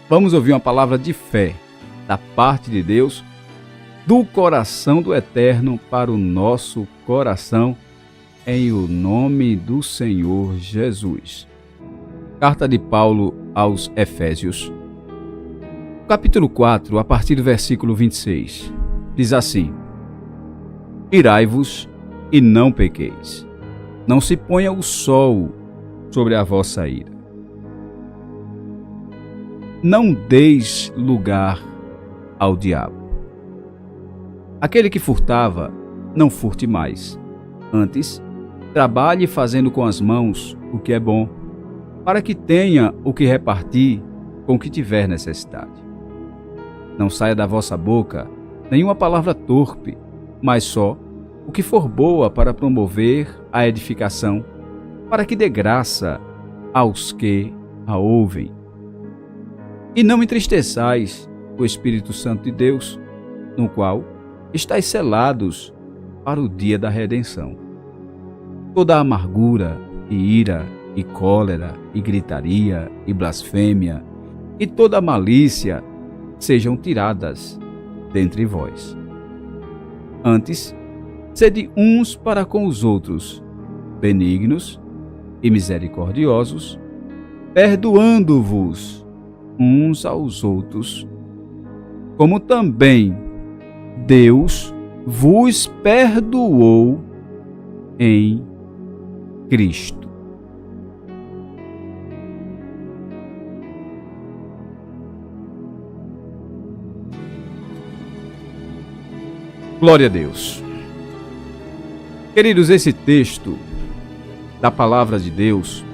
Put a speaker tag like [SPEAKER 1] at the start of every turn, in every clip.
[SPEAKER 1] Vamos ouvir uma palavra de fé da parte de Deus, do coração do Eterno para o nosso coração, em o nome do Senhor Jesus. Carta de Paulo aos Efésios, capítulo 4, a partir do versículo 26, diz assim: Irai-vos e não pequeis, não se ponha o sol sobre a vossa ira. Não deis lugar ao diabo. Aquele que furtava, não furte mais. Antes, trabalhe fazendo com as mãos o que é bom, para que tenha o que repartir com o que tiver necessidade. Não saia da vossa boca nenhuma palavra torpe, mas só o que for boa para promover a edificação, para que dê graça aos que a ouvem. E não entristeçais o Espírito Santo de Deus, no qual estáis selados para o dia da redenção. Toda a amargura, e ira, e cólera, e gritaria, e blasfêmia, e toda a malícia sejam tiradas dentre vós. Antes, sede uns para com os outros, benignos e misericordiosos, perdoando-vos uns aos outros, como também Deus vos perdoou em Cristo. Glória a Deus. Queridos, esse texto da Palavra de Deus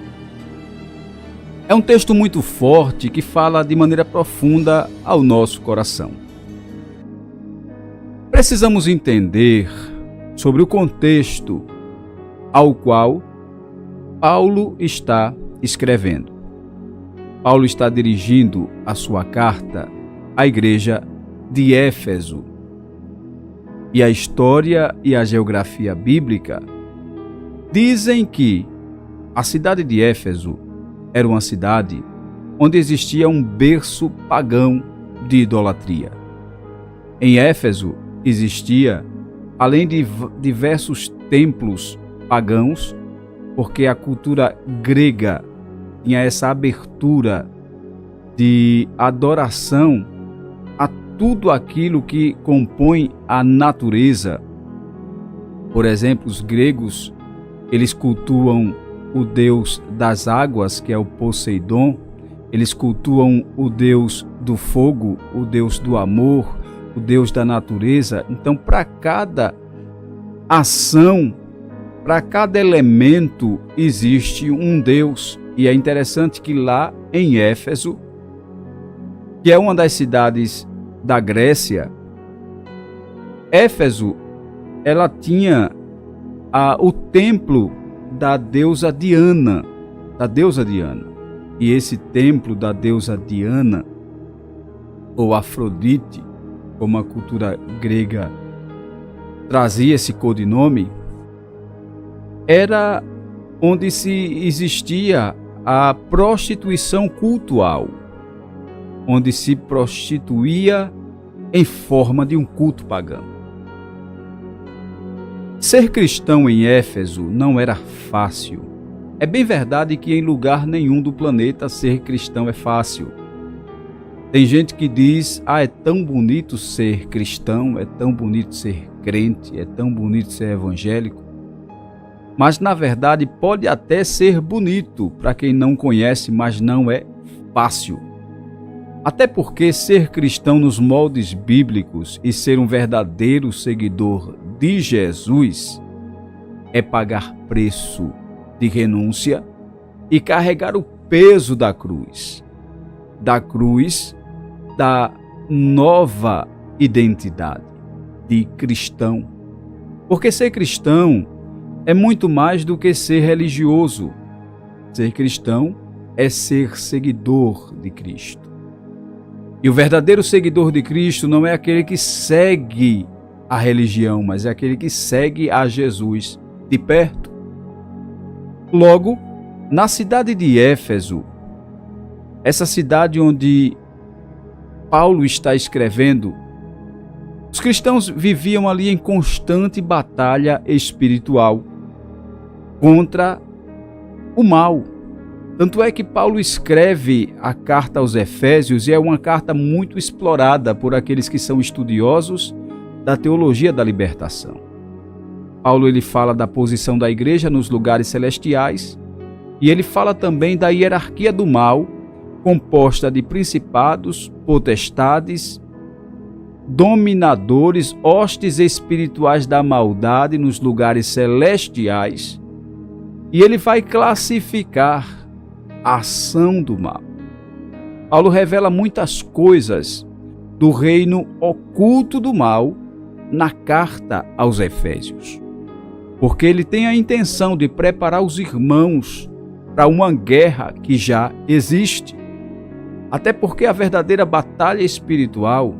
[SPEAKER 1] é um texto muito forte que fala de maneira profunda ao nosso coração. Precisamos entender sobre o contexto ao qual Paulo está escrevendo. Paulo está dirigindo a sua carta à igreja de Éfeso. E a história e a geografia bíblica dizem que a cidade de Éfeso era uma cidade onde existia um berço pagão de idolatria. Em Éfeso existia, além de diversos templos pagãos, porque a cultura grega tinha essa abertura de adoração a tudo aquilo que compõe a natureza. Por exemplo, os gregos, eles cultuam o deus das águas, que é o Poseidon. Eles cultuam o deus do fogo, o deus do amor, o deus da natureza. Então, para cada ação, para cada elemento, existe um deus. E é interessante que lá em Éfeso, que é uma das cidades da Grécia, Éfeso, ela tinha o templo da deusa Diana, E esse templo da deusa Diana, ou Afrodite, como a cultura grega trazia esse codinome, era onde existia a prostituição cultual, onde se prostituía em forma de um culto pagão. Ser cristão em Éfeso não era fácil. É bem verdade que em lugar nenhum do planeta ser cristão é fácil. Tem gente que diz: é tão bonito ser cristão, é tão bonito ser crente, é tão bonito ser evangélico. Mas na verdade pode até ser bonito para quem não conhece, mas não é fácil. Até porque ser cristão nos moldes bíblicos e ser um verdadeiro seguidor de Jesus é pagar preço de renúncia e carregar o peso da cruz da nova identidade de cristão. Porque ser cristão é muito mais do que ser religioso. Ser cristão é ser seguidor de Cristo. E o verdadeiro seguidor de Cristo não é aquele que segue a religião, mas é aquele que segue a Jesus de perto. Logo, na cidade de Éfeso, essa cidade onde Paulo está escrevendo, os cristãos viviam ali em constante batalha espiritual contra o mal. Tanto é que Paulo escreve a carta aos Efésios e é uma carta muito explorada por aqueles que são estudiosos da teologia da libertação. Paulo ele fala da posição da igreja nos lugares celestiais e ele fala também da hierarquia do mal, composta de principados, potestades, dominadores, hostes espirituais da maldade nos lugares celestiais. E ele vai classificar a ação do mal. Paulo revela muitas coisas do reino oculto do mal na carta aos Efésios, porque ele tem a intenção de preparar os irmãos para uma guerra que já existe. Até porque a verdadeira batalha espiritual,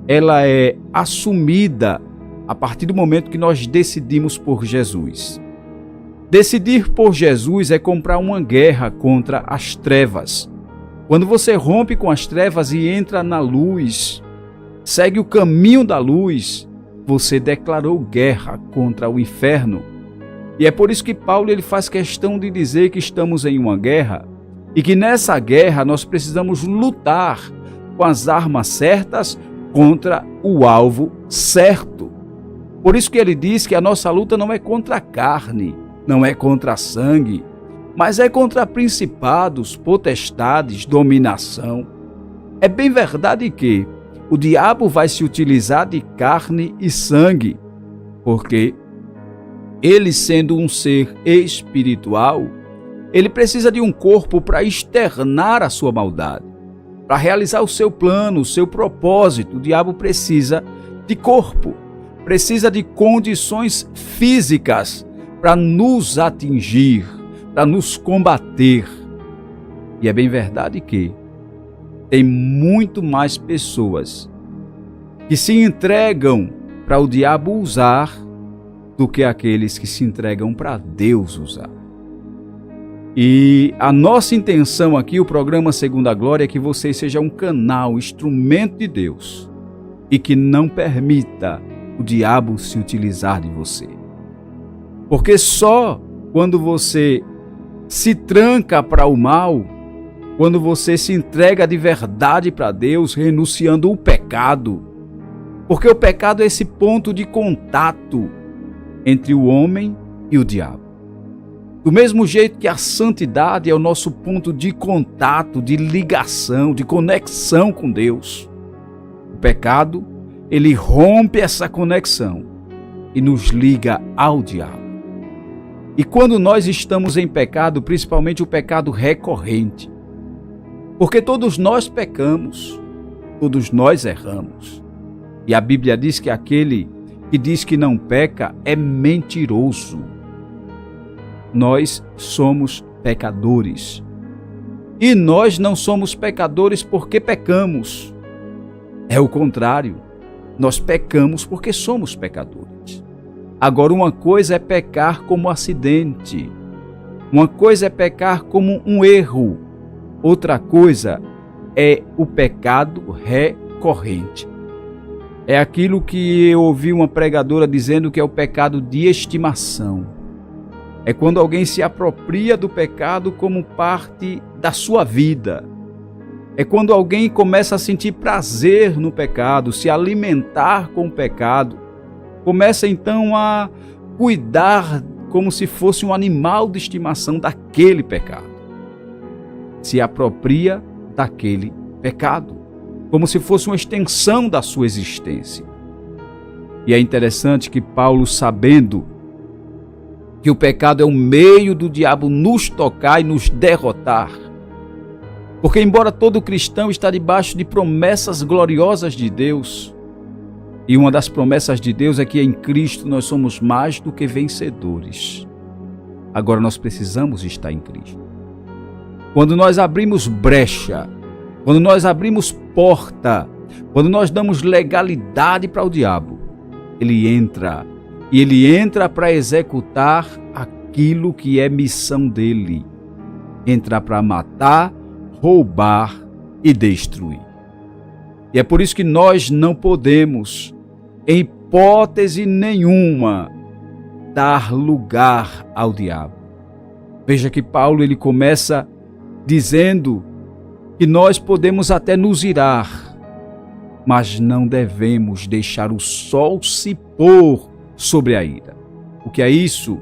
[SPEAKER 1] ela é assumida a partir do momento que nós decidimos por Jesus. Decidir por Jesus é comprar uma guerra contra as trevas. Quando você rompe com as trevas e entra na luz, segue o caminho da luz, você declarou guerra contra o inferno. E é por isso que Paulo ele faz questão de dizer que estamos em uma guerra e que nessa guerra nós precisamos lutar com as armas certas contra o alvo certo. Por isso que ele diz que a nossa luta não é contra a carne, não é contra sangue, mas é contra principados, potestades, dominação. É bem verdade que o diabo vai se utilizar de carne e sangue, porque ele, sendo um ser espiritual, ele precisa de um corpo para externar a sua maldade, para realizar o seu plano, o seu propósito. O diabo precisa de corpo, precisa de condições físicas para nos atingir, para nos combater. E é bem verdade que tem muito mais pessoas que se entregam para o diabo usar do que aqueles que se entregam para Deus usar. E a nossa intenção aqui, o programa Segundo a Glória, é que você seja um canal, instrumento de Deus e que não permita o diabo se utilizar de você. Porque só quando você se tranca para o mal, quando você se entrega de verdade para Deus, renunciando o pecado, porque o pecado é esse ponto de contato entre o homem e o diabo. Do mesmo jeito que a santidade é o nosso ponto de contato, de ligação, de conexão com Deus, o pecado, ele rompe essa conexão e nos liga ao diabo. E quando nós estamos em pecado, principalmente o pecado recorrente, porque todos nós pecamos, todos nós erramos. E a Bíblia diz que aquele que diz que não peca é mentiroso. Nós somos pecadores. E nós não somos pecadores porque pecamos. É o contrário. Nós pecamos porque somos pecadores. Agora, uma coisa é pecar como acidente. Uma coisa é pecar como um erro. Outra coisa é o pecado recorrente. É aquilo que eu ouvi uma pregadora dizendo que é o pecado de estimação. É quando alguém se apropria do pecado como parte da sua vida. É quando alguém começa a sentir prazer no pecado, se alimentar com o pecado. Começa então a cuidar como se fosse um animal de estimação daquele pecado. Se apropria daquele pecado, como se fosse uma extensão da sua existência. E é interessante que Paulo, sabendo que o pecado é um meio do diabo nos tocar e nos derrotar, porque embora todo cristão está debaixo de promessas gloriosas de Deus, e uma das promessas de Deus é que em Cristo nós somos mais do que vencedores. Agora nós precisamos estar em Cristo. Quando nós abrimos brecha, quando nós abrimos porta, quando nós damos legalidade para o diabo, ele entra. E ele entra para executar aquilo que é missão dele. Entra para matar, roubar e destruir. E é por isso que nós não podemos, em hipótese nenhuma, dar lugar ao diabo. Veja que Paulo ele começa dizendo que nós podemos até nos irar, mas não devemos deixar o sol se pôr sobre a ira. O que é isso?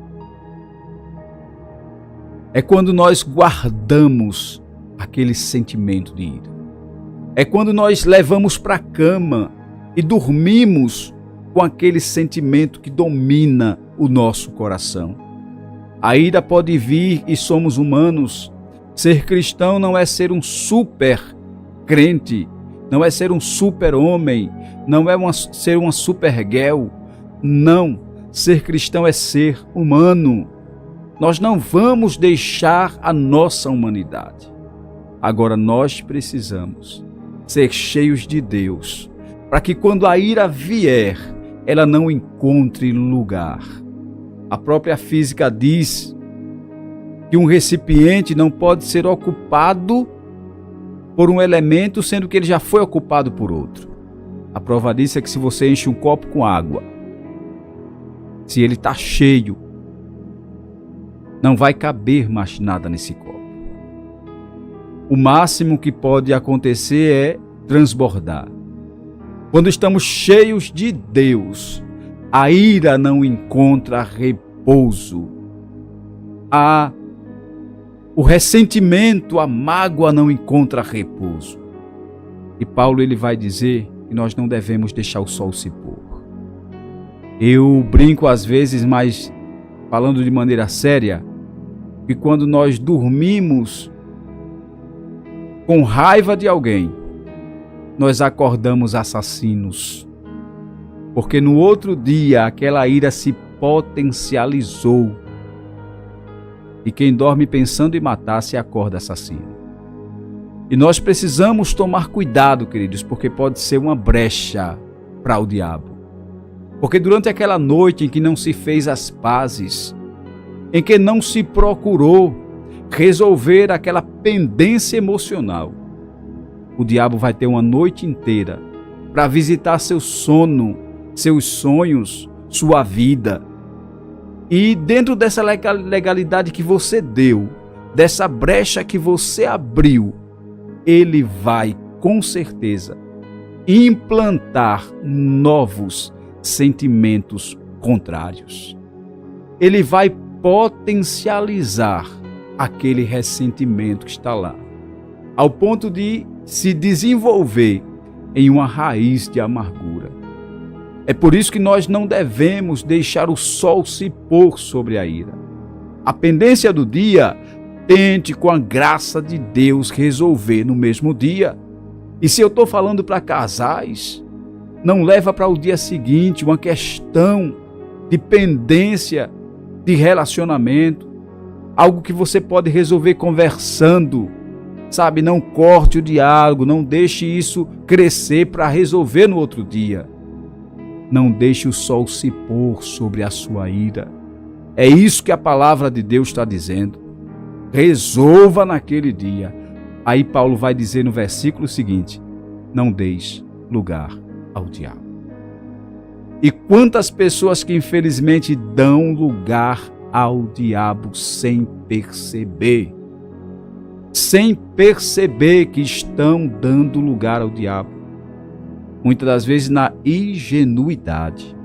[SPEAKER 1] É quando nós guardamos aquele sentimento de ira. É quando nós levamos para a cama e dormimos com aquele sentimento que domina o nosso coração. A ira pode vir e somos humanos. Ser cristão não é ser um super crente, não é ser um super homem, não é ser uma super girl. Não, ser cristão é ser humano. Nós não vamos deixar a nossa humanidade. Agora nós precisamos ser cheios de Deus, para que quando a ira vier, ela não encontre lugar. A própria física diz que um recipiente não pode ser ocupado por um elemento, sendo que ele já foi ocupado por outro. A prova disso é que se você enche um copo com água, se ele está cheio, não vai caber mais nada nesse copo. O máximo que pode acontecer é transbordar. Quando estamos cheios de Deus, a ira não encontra repouso. O ressentimento, a mágoa não encontra repouso. E Paulo ele vai dizer que nós não devemos deixar o sol se pôr. Eu brinco às vezes, mas falando de maneira séria, que quando nós dormimos com raiva de alguém, nós acordamos assassinos. Porque no outro dia aquela ira se potencializou. E quem dorme pensando em matar se acorda assassino. E nós precisamos tomar cuidado, queridos, porque pode ser uma brecha para o diabo. Porque durante aquela noite em que não se fez as pazes, em que não se procurou resolver aquela pendência emocional, o diabo vai ter uma noite inteira para visitar seu sono, seus sonhos, sua vida. E dentro dessa legalidade que você deu, dessa brecha que você abriu, ele vai, com certeza, implantar novos sentimentos contrários. Ele vai potencializar aquele ressentimento que está lá, ao ponto de se desenvolver em uma raiz de amargura. É por isso que nós não devemos deixar o sol se pôr sobre a ira. A pendência do dia, tente com a graça de Deus resolver no mesmo dia. E se eu estou falando para casais, não leva para o dia seguinte uma questão de pendência de relacionamento, algo que você pode resolver conversando, sabe? Não corte o diálogo, não deixe isso crescer para resolver no outro dia. Não deixe o sol se pôr sobre a sua ira. É isso que a palavra de Deus está dizendo. Resolva naquele dia. Aí Paulo vai dizer no versículo seguinte: não deixe lugar ao diabo. E quantas pessoas que infelizmente dão lugar ao diabo sem perceber que estão dando lugar ao diabo. Muitas das vezes na ingenuidade.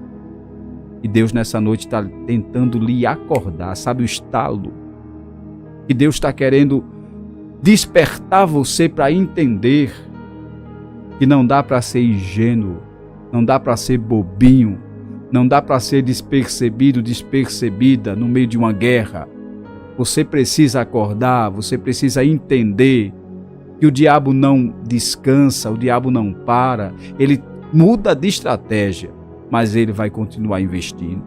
[SPEAKER 1] E Deus nessa noite está tentando lhe acordar, sabe o estalo? Que Deus está querendo despertar você para entender que não dá para ser ingênuo, não dá para ser bobinho, não dá para ser despercebido, despercebida no meio de uma guerra. Você precisa acordar, você precisa entender que o diabo não descansa, o diabo não para, ele muda de estratégia, mas ele vai continuar investindo.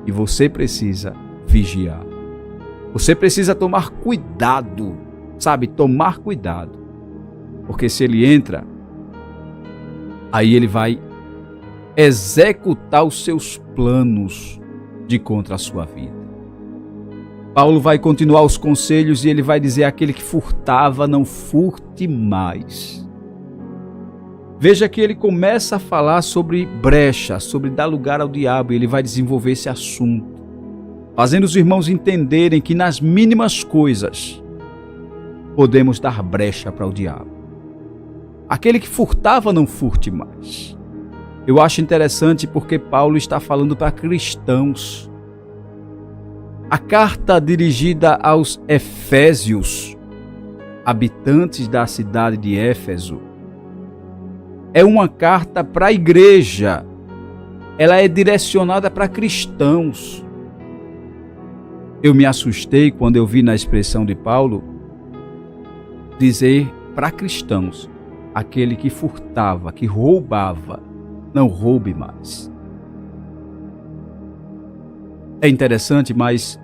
[SPEAKER 1] E você precisa vigiar. Você precisa tomar cuidado, sabe? Tomar cuidado. Porque se ele entra, aí ele vai executar os seus planos de contra a sua vida. Paulo vai continuar os conselhos e ele vai dizer: aquele que furtava, não furte mais. Veja que ele começa a falar sobre brecha, sobre dar lugar ao diabo, e ele vai desenvolver esse assunto, fazendo os irmãos entenderem que nas mínimas coisas podemos dar brecha para o diabo. Aquele que furtava, não furte mais. Eu acho interessante porque Paulo está falando para cristãos. A carta dirigida aos Efésios, habitantes da cidade de Éfeso, é uma carta para a igreja. Ela é direcionada para cristãos. Eu me assustei quando eu vi na expressão de Paulo dizer para cristãos: aquele que furtava, que roubava, não roube mais. É interessante, mas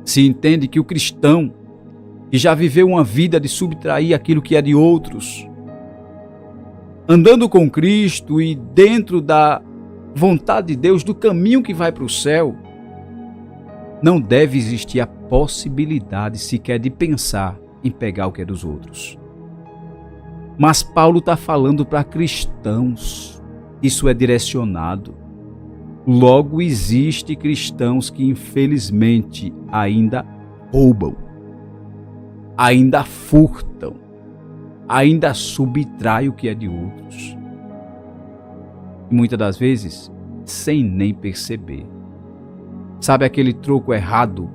[SPEAKER 1] se entende que o cristão que já viveu uma vida de subtrair aquilo que é de outros, andando com Cristo e dentro da vontade de Deus, do caminho que vai para o céu, não deve existir a possibilidade sequer de pensar em pegar o que é dos outros. Mas Paulo está falando para cristãos. Isso é direcionado. Logo, existe cristãos que infelizmente ainda roubam, ainda furtam, ainda subtraem o que é de outros. E muitas das vezes, sem nem perceber. Sabe aquele troco errado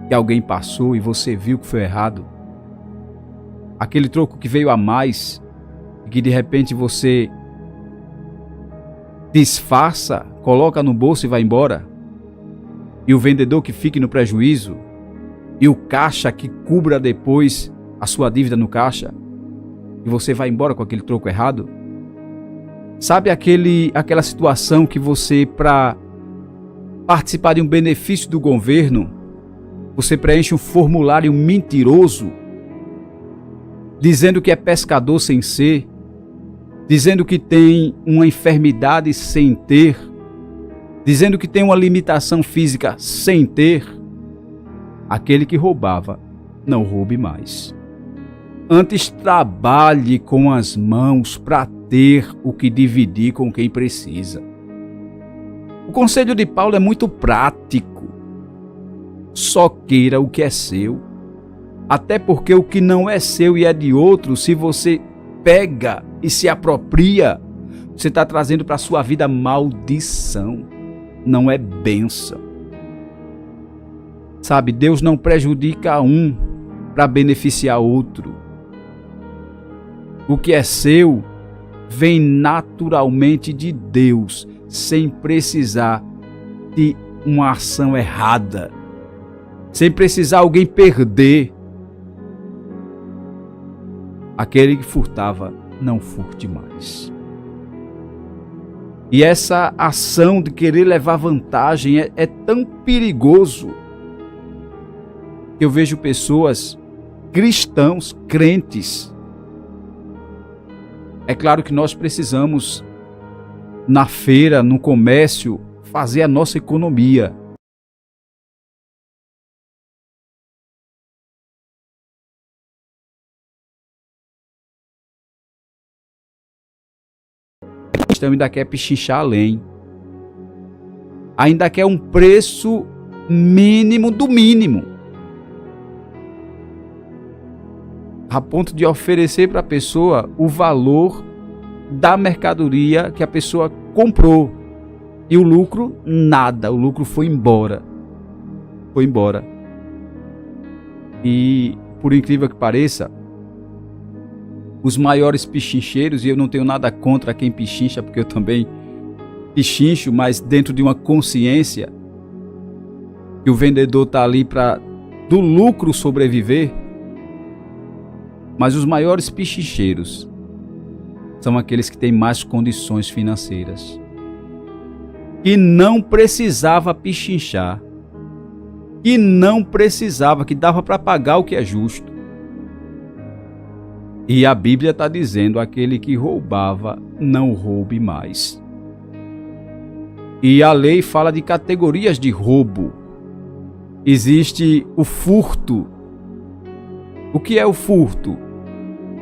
[SPEAKER 1] que alguém passou e você viu que foi errado? Aquele troco que veio a mais e que de repente você disfarça, coloca no bolso e vai embora? E o vendedor que fique no prejuízo? E o caixa que cubra depois a sua dívida no caixa? E você vai embora com aquele troco errado? Sabe aquela situação que você, para participar de um benefício do governo, você preenche um formulário mentiroso, dizendo que é pescador sem ser, dizendo que tem uma enfermidade sem ter, dizendo que tem uma limitação física sem ter? Aquele que roubava, não roube mais. Antes, trabalhe com as mãos para ter o que dividir com quem precisa. O conselho de Paulo é muito prático. Só queira o que é seu. Até porque o que não é seu e é de outro, se você pega e se apropria, você está trazendo para a sua vida maldição. Não é bênção. Sabe, Deus não prejudica um para beneficiar outro. O que é seu vem naturalmente de Deus, sem precisar de uma ação errada, sem precisar alguém perder. Aquele que furtava, não furte mais. E essa ação de querer levar vantagem é tão perigoso que eu vejo pessoas, cristãos, crentes. É claro que nós precisamos, na feira, no comércio, fazer a nossa economia. O cristão ainda quer pechinchar além. Ainda quer um preço mínimo do mínimo, a ponto de oferecer para a pessoa o valor da mercadoria que a pessoa comprou. E o lucro, nada. O lucro foi embora. Foi embora. E, por incrível que pareça, os maiores pichincheiros, e eu não tenho nada contra quem pichincha, porque eu também pichincho, mas dentro de uma consciência que o vendedor está ali para do lucro sobreviver. Mas os maiores pichincheiros são aqueles que têm mais condições financeiras, que não precisava pichinchar, que não precisava, que dava para pagar o que é justo. E a Bíblia está dizendo: aquele que roubava, não roube mais. E a lei fala de categorias de roubo. Existe o furto. O que é o furto?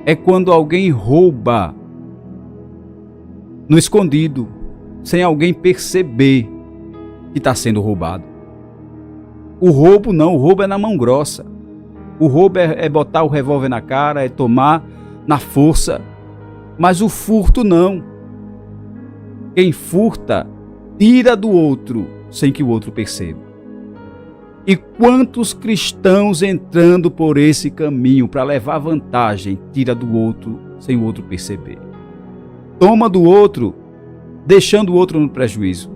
[SPEAKER 1] É quando alguém rouba no escondido, sem alguém perceber que está sendo roubado. O roubo não, o roubo é na mão grossa. O roubo é botar o revólver na cara, é tomar na força. Mas o furto não. Quem furta, tira do outro sem que o outro perceba. E quantos cristãos entrando por esse caminho para levar vantagem, tira do outro sem o outro perceber. Toma do outro, deixando o outro no prejuízo.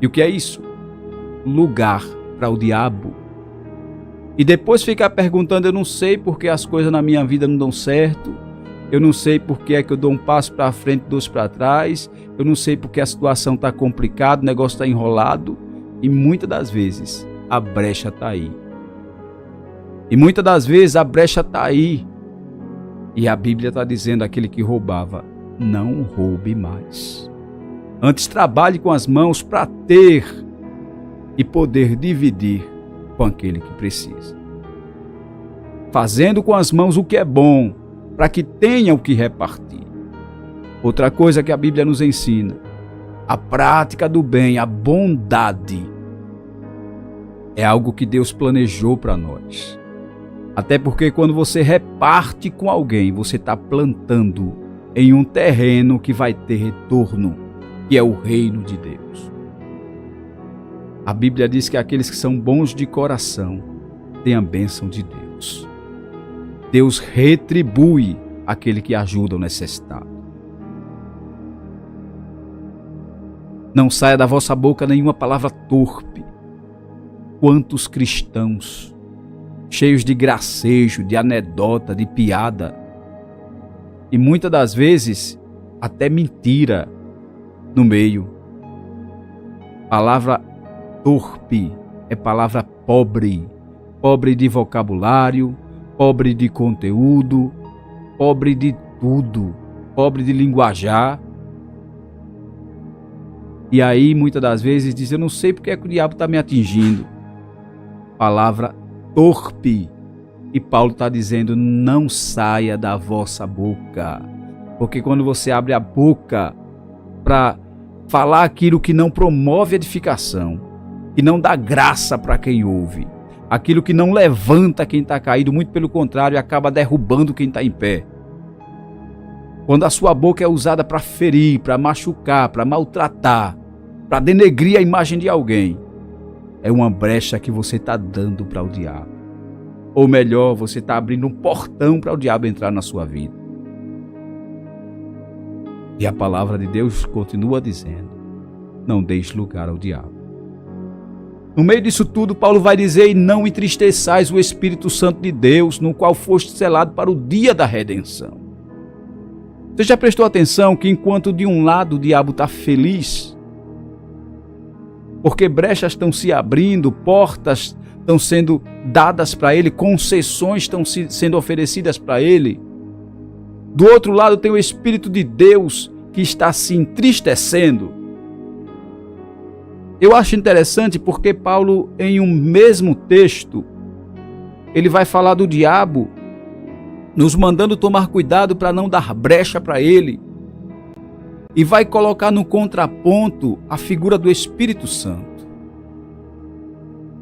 [SPEAKER 1] E o que é isso? Lugar para o diabo. E depois ficar perguntando, eu não sei porque as coisas na minha vida não dão certo, eu não sei porque é que eu dou um passo para frente, dois para trás, eu não sei porque a situação está complicada, o negócio está enrolado. E muitas das vezes a brecha está aí. E muitas das vezes a brecha está aí. E a Bíblia está dizendo aquele que roubava, não roube mais. Antes trabalhe com as mãos para ter e poder dividir com aquele que precisa. Fazendo com as mãos o que é bom, para que tenha o que repartir. Outra coisa que a Bíblia nos ensina, a prática do bem, a bondade, é algo que Deus planejou para nós. Até porque quando você reparte com alguém, você está plantando em um terreno que vai ter retorno, que é o reino de Deus. A Bíblia diz que aqueles que são bons de coração têm a bênção de Deus. Deus retribui aquele que ajuda o necessitado. Não saia da vossa boca nenhuma palavra torpe. Quantos cristãos, cheios de gracejo, de anedota, de piada, e muitas das vezes até mentira no meio. Palavra torpe é palavra pobre, pobre de vocabulário, pobre de conteúdo, pobre de tudo, pobre de linguajar. E aí muitas das vezes diz, eu não sei porque é que o diabo está me atingindo. Palavra torpe. E Paulo está dizendo, não saia da vossa boca. Porque quando você abre a boca para falar aquilo que não promove edificação, que não dá graça para quem ouve, aquilo que não levanta quem está caído, muito pelo contrário, acaba derrubando quem está em pé. Quando a sua boca é usada para ferir, para machucar, para maltratar, para denegrir a imagem de alguém, é uma brecha que você está dando para o diabo. Ou melhor, você está abrindo um portão para o diabo entrar na sua vida. E a palavra de Deus continua dizendo, não deixe lugar ao diabo. No meio disso tudo, Paulo vai dizer, e não entristeçais o Espírito Santo de Deus, no qual foste selado para o dia da redenção. Você já prestou atenção que enquanto de um lado o diabo está feliz, porque brechas estão se abrindo, portas estão sendo dadas para ele, concessões estão sendo oferecidas para ele, do outro lado tem o Espírito de Deus que está se entristecendo. Eu acho interessante porque Paulo, em um mesmo texto, ele vai falar do diabo, nos mandando tomar cuidado para não dar brecha para ele, e vai colocar no contraponto a figura do Espírito Santo.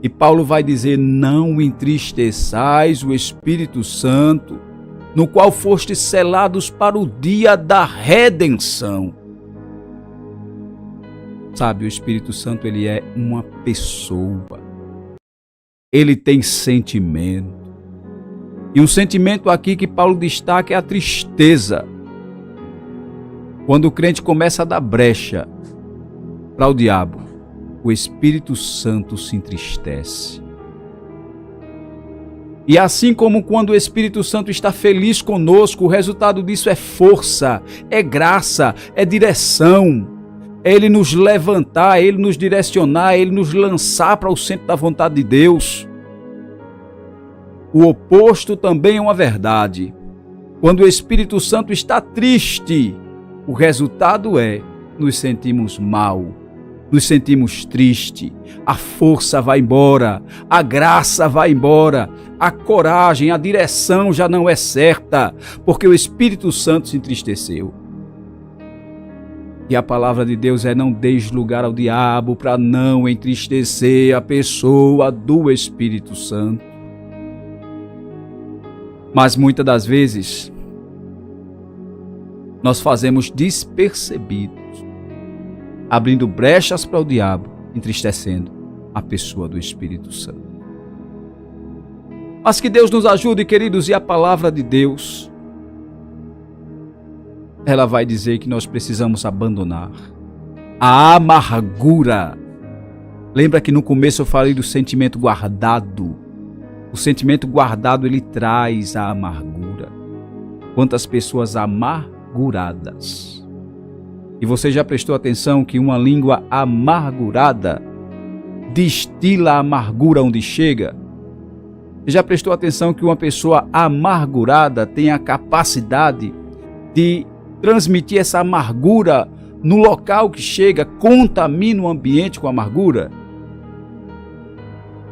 [SPEAKER 1] E Paulo vai dizer, não entristeçais o Espírito Santo, no qual fostes selados para o dia da redenção. Sabe, o Espírito Santo, ele é uma pessoa. Ele tem sentimento. E um sentimento aqui que Paulo destaca é a tristeza. Quando o crente começa a dar brecha para o diabo, o Espírito Santo se entristece. E assim como quando o Espírito Santo está feliz conosco, o resultado disso é força, é graça, é direção. É Ele nos levantar, é Ele nos direcionar, é Ele nos lançar para o centro da vontade de Deus. O oposto também é uma verdade. Quando o Espírito Santo está triste, o resultado é nos sentimos mal, nos sentimos tristes, a força vai embora, a graça vai embora, a coragem, a direção já não é certa, porque o Espírito Santo se entristeceu. E a palavra de Deus é: não deis lugar ao diabo, para não entristecer a pessoa do Espírito Santo. Mas muitas das vezes nós fazemos despercebidos, abrindo brechas para o diabo, entristecendo a pessoa do Espírito Santo. Mas que Deus nos ajude, queridos, e a palavra de Deus, ela vai dizer que nós precisamos abandonar a amargura. Lembra que no começo eu falei do sentimento guardado? O sentimento guardado, ele traz a amargura. Quantas pessoas amarguradas. E você já prestou atenção que uma língua amargurada destila a amargura onde chega? Você já prestou atenção que uma pessoa amargurada tem a capacidade de transmitir essa amargura no local que chega, contamina o ambiente com amargura?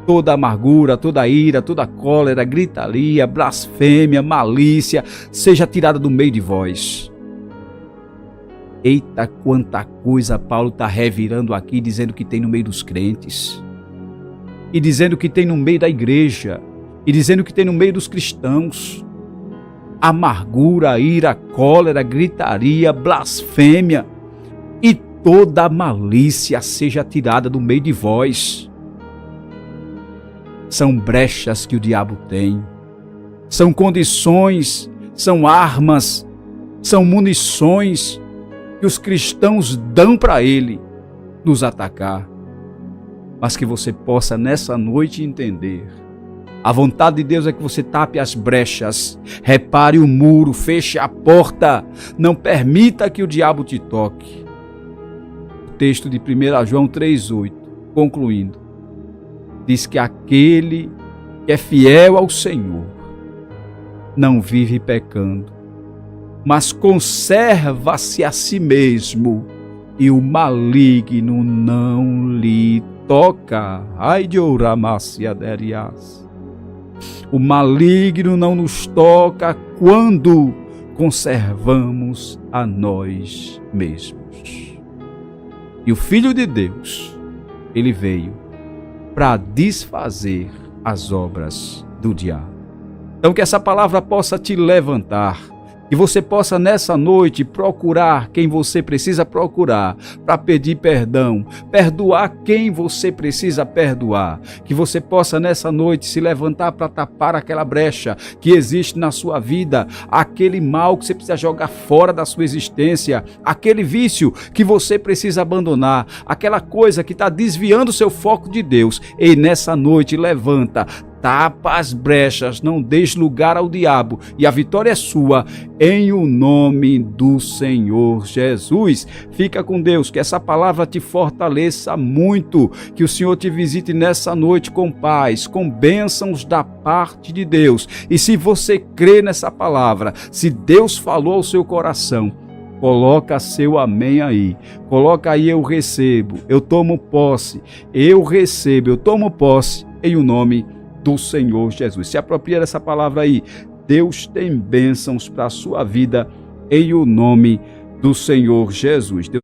[SPEAKER 1] Toda amargura, toda ira, toda cólera, gritaria, blasfêmia, malícia, seja tirada do meio de vós. Eita, quanta coisa Paulo está revirando aqui, dizendo que tem no meio dos crentes, e dizendo que tem no meio da igreja, e dizendo que tem no meio dos cristãos. Amargura, ira, cólera, gritaria, blasfêmia e toda malícia seja tirada do meio de vós. São brechas que o diabo tem, são condições, são armas, são munições que os cristãos dão para ele nos atacar. Mas que você possa nessa noite entender: a vontade de Deus é que você tape as brechas, repare o muro, feche a porta, não permita que o diabo te toque. O texto de 1 João 3,8, concluindo, diz que aquele que é fiel ao Senhor não vive pecando, mas conserva-se a si mesmo, e o maligno não lhe toca. Ai de Oramácia Derias. O maligno não nos toca quando conservamos a nós mesmos. E o Filho de Deus, ele veio para desfazer as obras do diabo. Então que essa palavra possa te levantar, que você possa nessa noite procurar quem você precisa procurar para pedir perdão, perdoar quem você precisa perdoar, que você possa nessa noite se levantar para tapar aquela brecha que existe na sua vida, aquele mal que você precisa jogar fora da sua existência, aquele vício que você precisa abandonar, aquela coisa que está desviando o seu foco de Deus. E nessa noite levanta, tapa as brechas, não deixe lugar ao diabo, e a vitória é sua, em o nome do Senhor Jesus. Fica com Deus, que essa palavra te fortaleça muito, que o Senhor te visite nessa noite com paz, com bênçãos da parte de Deus. E se você crê nessa palavra, se Deus falou ao seu coração, coloca seu amém aí, coloca aí: eu recebo, eu tomo posse, eu recebo, eu tomo posse, em o nome do Senhor Jesus. Se apropria dessa palavra aí. Deus tem bênçãos para a sua vida, em o nome do Senhor Jesus.